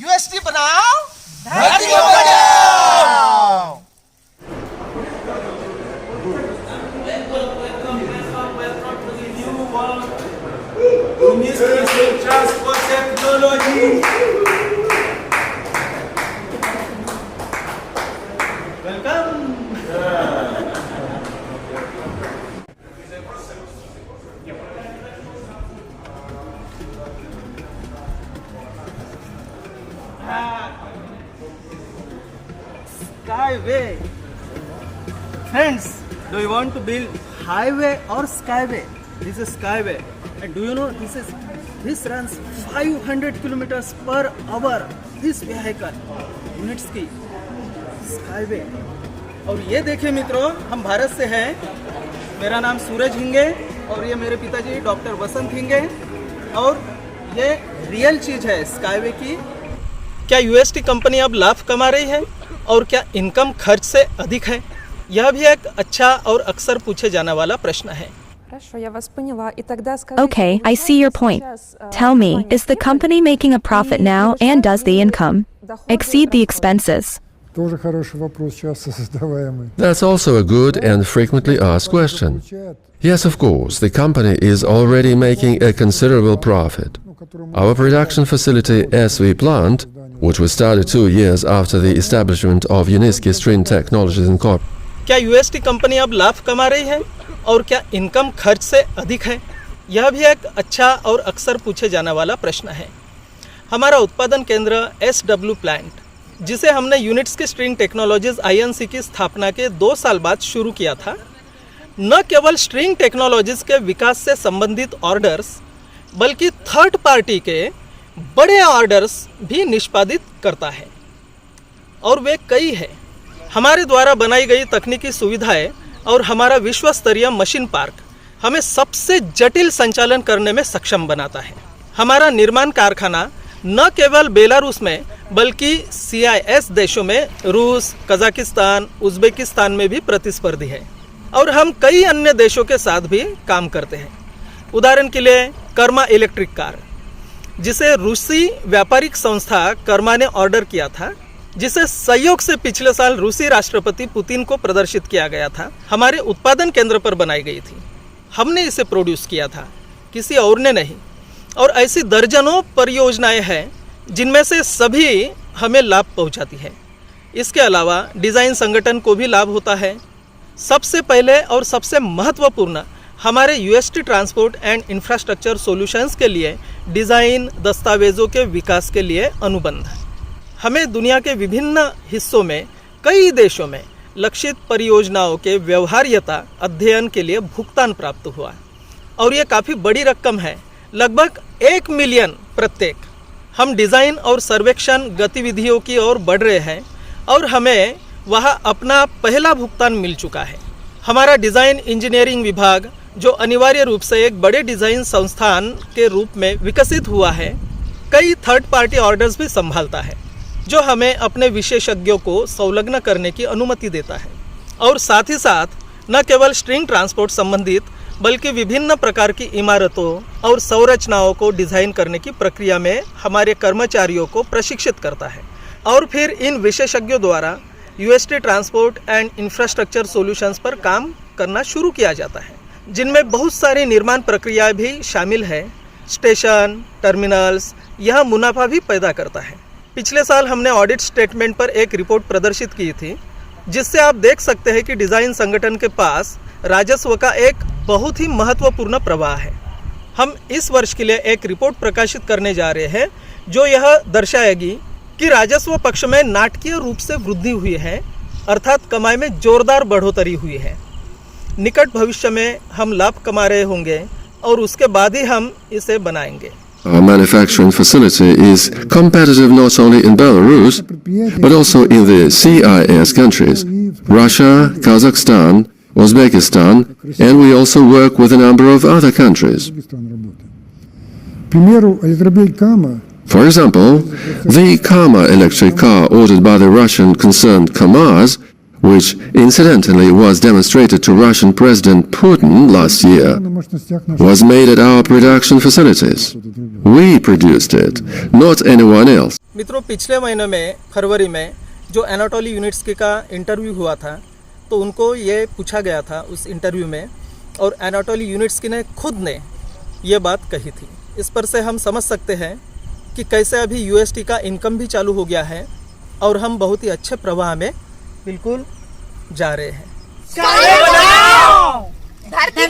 UST बनाओ, धरती को बचाओ। Skyway. Friends, do you want to build highway or skyway? This is skyway. And do you know this runs 500 kilometers per hour. This vehicle units की skyway. और ये देखिए मित्रों, हम भारत से हैं। मेरा नाम सूरज हिंगे और ये मेरे पिताजी डॉक्टर वसंत हिंगे। और ये रियल चीज़ है स्काईवे की। क्या यूएसटी कंपनी अब लाभ कमा रही है और क्या इनकम खर्च से अधिक है? यह भी एक अच्छा और अक्सर पूछे जाने वाला प्रश्न है। Okay, I see your point. Tell me, is the company making a profit now, and does the income exceed the expenses? Тоже хороший вопрос, часто задаваемый. That's also a good and frequently asked question. Yes, of course, the company is already making a considerable profit. Our production facility SV plant, which was started 2 years after the establishment of Uniski String Technologies Inc. क्या UST company अब लाभ कमा रही है और क्या income खर्च से अधिक है? यह भी एक अच्छा और अक्सर पूछे जाने वाला प्रश्न है। हमारा उत्पादन केंद्र SW प्लांट, जिसे हमने यूनिट्स की स्ट्रिंग टेक्नोलॉजीज INC की स्थापना के 2 साल बाद शुरू किया था, न केवल स्ट्रिंग टेक्नोलॉजीज के विकास से संबंधित ऑर्डर्स बल्कि थर्ड पार्टी के बड़े ऑर्डर्स भी निष्पादित करता है। और वे कई हैं। हमारे द्वारा बनाई गई तकनीकी सुविधाएं और हमारा विश्व स्तरीय मशीन पार्क हमें सबसे जटिल संचालन करने में सक्षम बनाता है। हमारा निर्माण कारखाना न केवल बेलारूस में बल्कि CIS देशों में रूस, कजाकिस्तान, उज़्बेकिस्तान में भी प्रतिस्पर्धी है और हम कई अन्य देशों के साथ भी काम करते हैं। उदाहरण के लिए कर्मा इलेक्ट्रिक कार, जिसे रूसी व्यापारिक संस्था कर्मा ने ऑर्डर किया था, जिसे सहयोग से पिछले साल रूसी राष्ट्रपति पुतिन को प्रदर्शित किया गया था, हमारे उत्पादन केंद्र पर बनाई गई थी। हमने इसे प्रोड्यूस किया था, किसी और ने नहीं। और ऐसी दर्जनों परियोजनाएं हैं जिनमें से सभी हमें लाभ पहुंचाती है। इसके अलावा डिज़ाइन संगठन को भी लाभ होता है। सबसे पहले और सबसे महत्वपूर्ण हमारे UST transport and infrastructure solutions के लिए डिज़ाइन दस्तावेज़ों के विकास के लिए अनुबंध। हमें दुनिया के विभिन्न हिस्सों में कई देशों में लक्षित परियोजनाओं के व्यवहार्यता अध्ययन के लिए भुगतान प्राप्त हुआ और ये काफ़ी बड़ी रकम है, लगभग 1 मिलियन प्रत्येक। हम डिज़ाइन और सर्वेक्षण गतिविधियों की ओर बढ़ रहे हैं और हमें वहाँ अपना पहला भुगतान मिल चुका है। हमारा डिज़ाइन इंजीनियरिंग विभाग, जो अनिवार्य रूप से एक बड़े डिज़ाइन संस्थान के रूप में विकसित हुआ है, कई थर्ड पार्टी ऑर्डर्स भी संभालता है, जो हमें अपने विशेषज्ञों को संलग्न करने की अनुमति देता है। और साथ ही साथ न केवल स्ट्रिंग ट्रांसपोर्ट संबंधित बल्कि विभिन्न प्रकार की इमारतों और संरचनाओं को डिज़ाइन करने की प्रक्रिया में हमारे कर्मचारियों को प्रशिक्षित करता है। और फिर इन विशेषज्ञों द्वारा UST transport and infrastructure solutions पर काम करना शुरू किया जाता है, जिनमें बहुत सारी निर्माण प्रक्रियाएं भी शामिल है। स्टेशन, टर्मिनल्स, यह मुनाफा भी पैदा करता है। पिछले साल हमने ऑडिट स्टेटमेंट पर एक रिपोर्ट प्रदर्शित की थी, जिससे आप देख सकते हैं कि डिज़ाइन संगठन के पास राजस्व का एक बहुत ही महत्वपूर्ण प्रवाह है। हम इस वर्ष के लिए एक रिपोर्ट प्रकाशित करने जा रहे हैं जो यह दर्शाएगी कि राजस्व पक्ष में नाटकीय रूप से वृद्धि हुई है, अर्थात कमाई में जोरदार बढ़ोतरी हुई है। निकट भविष्य में हम लाभ कमा रहे होंगे और उसके बाद ही हम इसे बनाएंगे। Our manufacturing facility is competitive not only in Belarus, but also in the CIS countries, Russia, Kazakhstan, Uzbekistan, and we also work with a number of other countries. For example, the Kama electric car ordered by the Russian concern KAMAZ, which incidentally was demonstrated to Russian President Putin last year, was made at our production facilities. We produced it, not anyone else. मित्रों, पिछले महीने में फरवरी में जो Anatoly यूनिट्स्की का interview हुआ था, तो उनको ये पूछा गया था उस इंटरव्यू में, और एनाटोली यूनिट्स्की ने खुद ने ये बात कही थी। इस पर से हम समझ सकते हैं कि कैसे अभी यूएसटी का इनकम भी चालू हो गया है और हम बहुत ही अच्छे प्रवाह में बिल्कुल जा रहे हैं। धरती